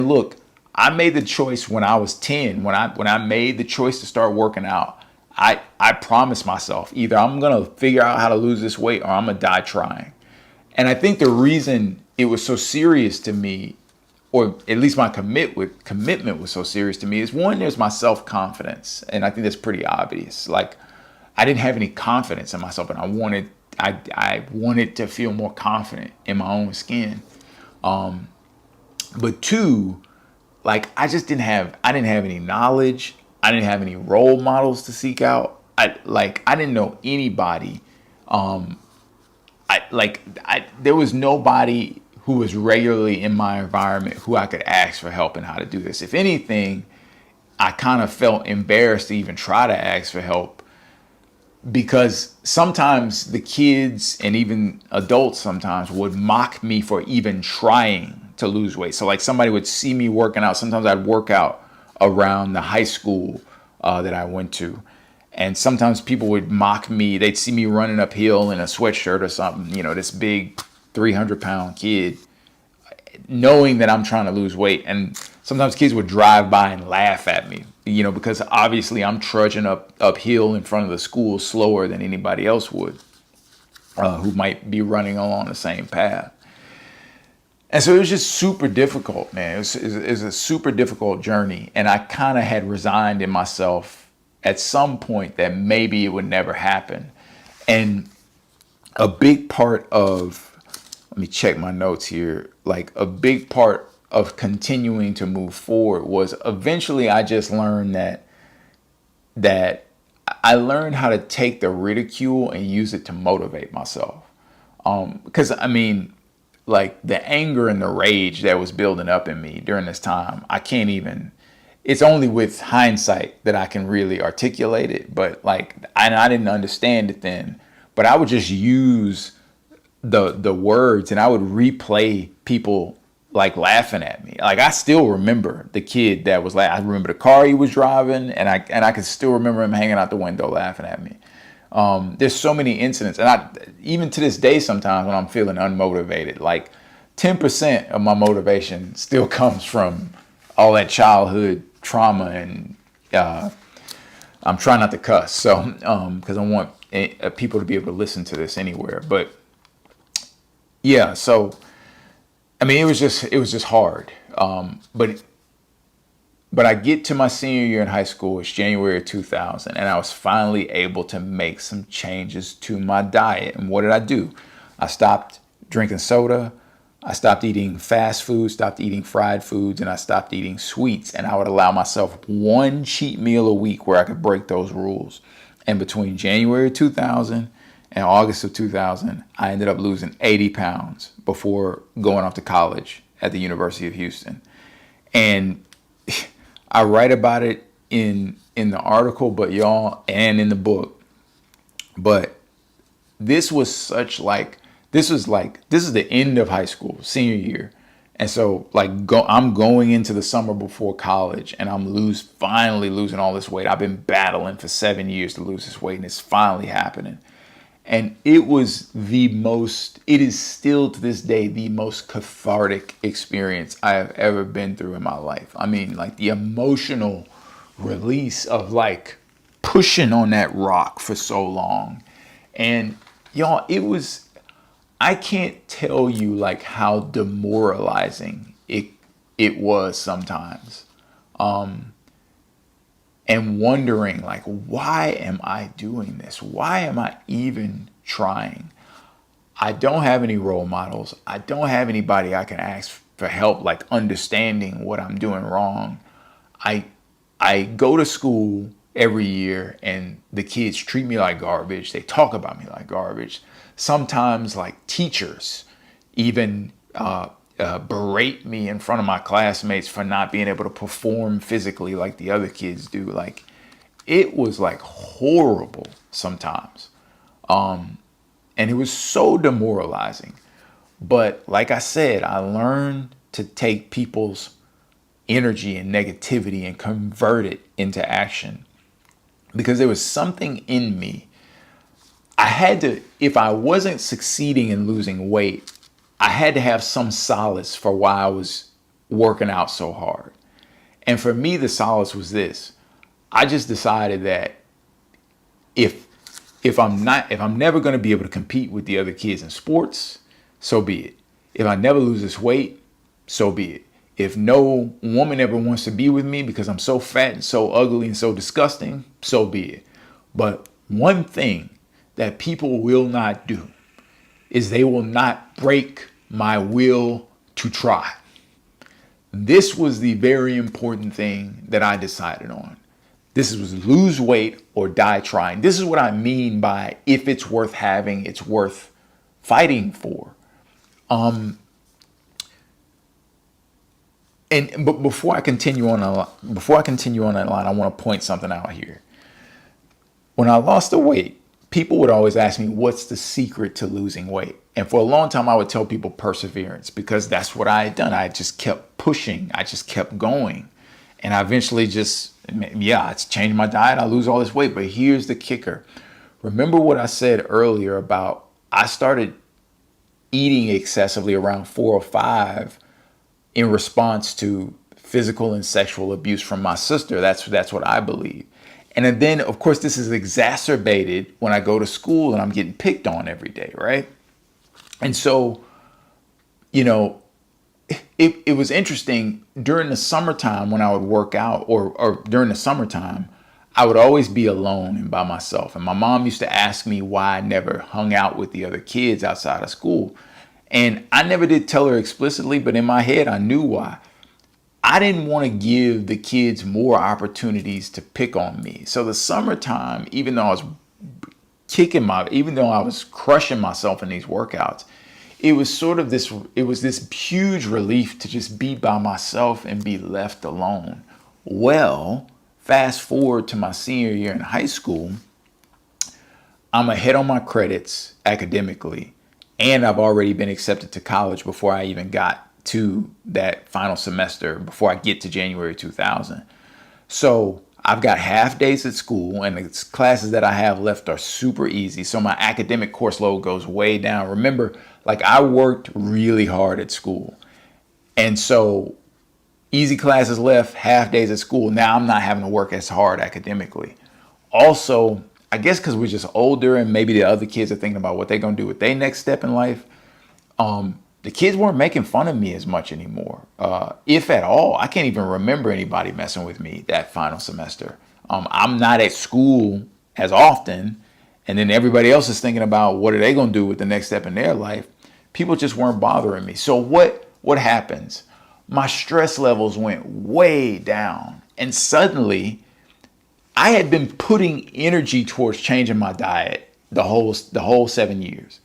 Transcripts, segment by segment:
Look, I made the choice when I was 10, when I made the choice to start working out. I promised myself either I'm going to figure out how to lose this weight or I'm going to die trying. And I think the reason it was so serious to me, or at least my commitment was so serious to me, is one, there's my self-confidence. And I think that's pretty obvious. Like, I didn't have any confidence in myself, and I wanted to feel more confident in my own skin. But two, like, I didn't have any knowledge. I didn't have any role models to seek out. I didn't know anybody. There was nobody who was regularly in my environment who I could ask for help in how to do this. If anything, I kind of felt embarrassed to even try to ask for help, because sometimes the kids and even adults sometimes would mock me for even trying to lose weight. So like, somebody would see me working out. Sometimes I'd work out around the high school that I went to. And sometimes people would mock me. They'd see me running uphill in a sweatshirt or something, this big 300-pound kid, knowing that I'm trying to lose weight. And sometimes kids would drive by and laugh at me, because obviously I'm trudging uphill in front of the school slower than anybody else would, who might be running along the same path. And so it was just super difficult, man. It was a super difficult journey. And I kind of had resigned in myself at some point that maybe it would never happen. And a big part of, let me check my notes here, like a big part of continuing to move forward was eventually I just learned that I learned how to take the ridicule and use it to motivate myself. Because I mean, like, the anger and the rage that was building up in me during this time, it's only with hindsight that I can really articulate it. But like, I didn't understand it then, but I would just use the words and I would replay people like laughing at me. Like, I still remember the kid that was I remember the car he was driving, and I could still remember him hanging out the window laughing at me. There's so many incidents, and even to this day, sometimes when I'm feeling unmotivated, like 10% of my motivation still comes from all that childhood trauma. And I'm trying not to cuss, so because I want people to be able to listen to this anywhere. But yeah, so I mean, it was just hard. But I get to my senior year in high school, it's January of 2000, and I was finally able to make some changes to my diet. And what did I do? I stopped drinking soda, I stopped eating fast food, stopped eating fried foods, and I stopped eating sweets. And I would allow myself one cheat meal a week where I could break those rules. And between January 2000 and August of 2000, I ended up losing 80 pounds before going off to college at the University of Houston. And I write about it in the article, but y'all, and in the book. But this was this is the end of high school, senior year. And so I'm going into the summer before college, and I'm finally losing all this weight. I've been battling for 7 years to lose this weight, and it's finally happening. And it is still to this day the most cathartic experience I have ever been through in my life. I mean, like, the emotional release of like pushing on that rock for so long. And y'all, I can't tell you like how demoralizing it was sometimes. And wondering, like, why am I doing this? Why am I even trying? I don't have any role models. I don't have anybody I can ask for help, like understanding what I'm doing wrong. I go to school every year and the kids treat me like garbage. They talk about me like garbage. Sometimes like teachers even berate me in front of my classmates for not being able to perform physically like the other kids do. Like, it was like horrible sometimes. And it was so demoralizing. But like I said, I learned to take people's energy and negativity and convert it into action, because there was something in me. If I wasn't succeeding in losing weight, I had to have some solace for why I was working out so hard. And for me, the solace was this. I just decided that if I'm never going to be able to compete with the other kids in sports, so be it. If I never lose this weight, so be it. If no woman ever wants to be with me because I'm so fat and so ugly and so disgusting, so be it. But one thing that people will not do is they will not break my will to try. This was the very important thing that I decided on. This was lose weight or die trying. This is what I mean by if it's worth having, it's worth fighting for. But before I continue on that line, I want to point something out here. When I lost the weight, people would always ask me, what's the secret to losing weight? And for a long time, I would tell people perseverance, because that's what I had done. I just kept pushing. I just kept going. And I eventually it's changed my diet. I lose all this weight. But here's the kicker. Remember what I said earlier about I started eating excessively around 4 or 5 in response to physical and sexual abuse from my sister. That's what I believe. And then, of course, this is exacerbated when I go to school and I'm getting picked on every day, right? And so, it was interesting during the summertime when I would work out, or during the summertime, I would always be alone and by myself. And my mom used to ask me why I never hung out with the other kids outside of school. And I never did tell her explicitly, but in my head, I knew why. I didn't want to give the kids more opportunities to pick on me. So the summertime, even though I was crushing myself in these workouts, it was this huge relief to just be by myself and be left alone. Well, fast forward to my senior year in high school, I'm ahead on my credits academically, and I've already been accepted to college before I even got to that final semester, before I get to January 2000. So I've got half days at school, and the classes that I have left are super easy. So my academic course load goes way down. Remember, I worked really hard at school. And so easy classes left, half days at school. Now I'm not having to work as hard academically. Also, I guess because we're just older and maybe the other kids are thinking about what they're going to do with their next step in life. The kids weren't making fun of me as much anymore, if at all. I can't even remember anybody messing with me that final semester. I'm not at school as often, and then everybody else is thinking about what are they going to do with the next step in their life. People just weren't bothering me. So what happens? My stress levels went way down, and suddenly I had been putting energy towards changing my diet the whole 7 years.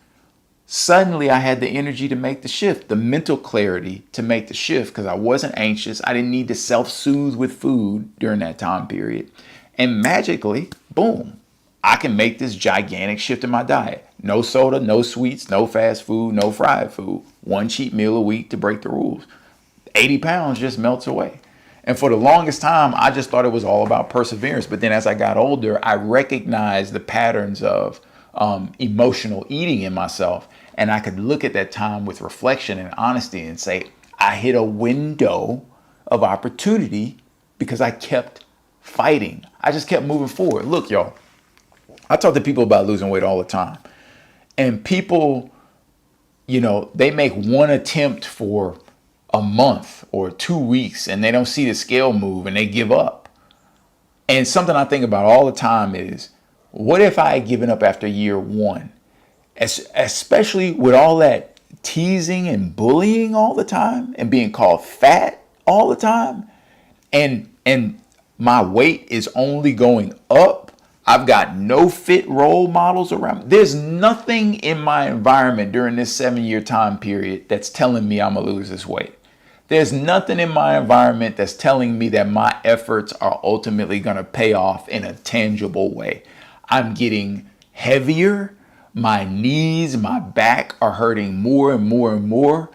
Suddenly I had the energy to make the shift, the mental clarity to make the shift, because I wasn't anxious. I didn't need to self-soothe with food during that time period. And magically, boom, I can make this gigantic shift in my diet. No soda, no sweets, no fast food, no fried food. 1 cheat meal a week to break the rules. 80 pounds just melts away. And for the longest time, I just thought it was all about perseverance. But then as I got older, I recognized the patterns of emotional eating in myself. And I could look at that time with reflection and honesty and say, I hit a window of opportunity because I kept fighting. I just kept moving forward. Look, y'all, I talk to people about losing weight all the time. And people, they make one attempt for a month or 2 weeks and they don't see the scale move and they give up. And something I think about all the time is, what if I had given up after year 1? Especially with all that teasing and bullying all the time and being called fat all the time. And my weight is only going up. I've got no fit role models around. There's nothing in my environment during this 7-year time period that's telling me I'm going to lose this weight. There's nothing in my environment that's telling me that my efforts are ultimately going to pay off in a tangible way. I'm getting heavier. My knees, my back are hurting more and more and more.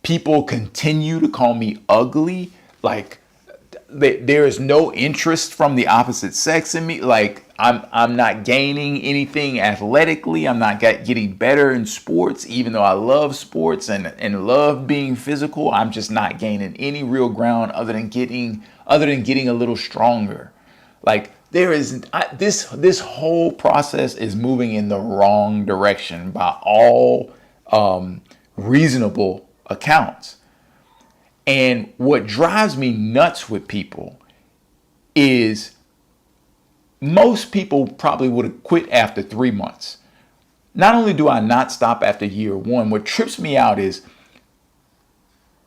People continue to call me ugly. There is no interest from the opposite sex in me. I'm not gaining anything athletically. I'm not getting better in sports, even though I love sports and love being physical. I'm just not gaining any real ground other than getting a little stronger. Like there is this whole process is moving in the wrong direction by all reasonable accounts. And what drives me nuts with people is most people probably would have quit after 3 months. Not only do I not stop after year one, what trips me out is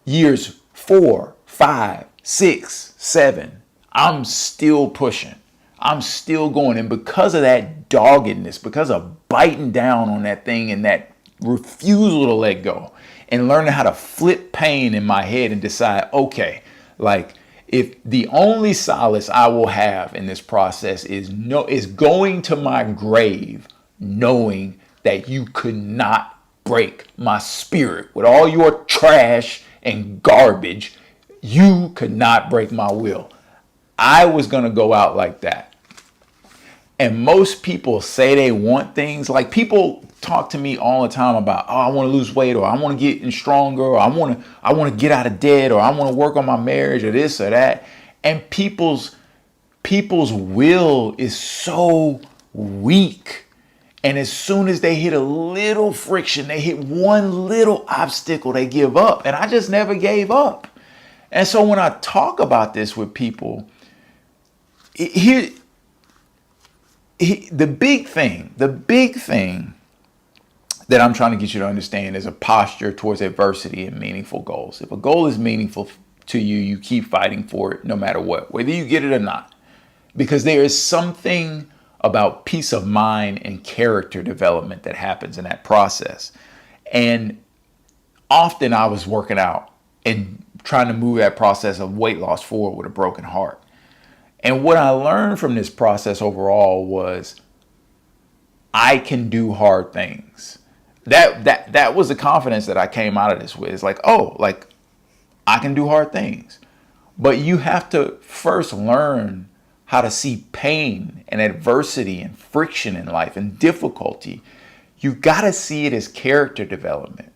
years 4, 5, 6, 7. I'm still pushing. I'm still going. And because of that doggedness, because of biting down on that thing and that refusal to let go and learning how to flip pain in my head and decide, okay, like if the only solace I will have in this process is going to my grave knowing that you could not break my spirit with all your trash and garbage, you could not break my will. I was going to go out like that. And most people say they want things, like people talk to me all the time about, oh, I want to lose weight, or I want to get in stronger, or I want to get out of debt, or I want to work on my marriage, or this or that. And people's will is so weak. And as soon as they hit a little friction, they hit one little obstacle, they give up. And I just never gave up. And so when I talk about this with people, the big thing that I'm trying to get you to understand is a posture towards adversity and meaningful goals. If a goal is meaningful to you, you keep fighting for it no matter what, whether you get it or not. Because there is something about peace of mind and character development that happens in that process. And often I was working out and trying to move that process of weight loss forward with a broken heart. And what I learned from this process overall was I can do hard things. That was the confidence that I came out of this with. It's like, oh, like I can do hard things. But you have to first learn how to see pain and adversity and friction in life and difficulty. You got to see it as character development.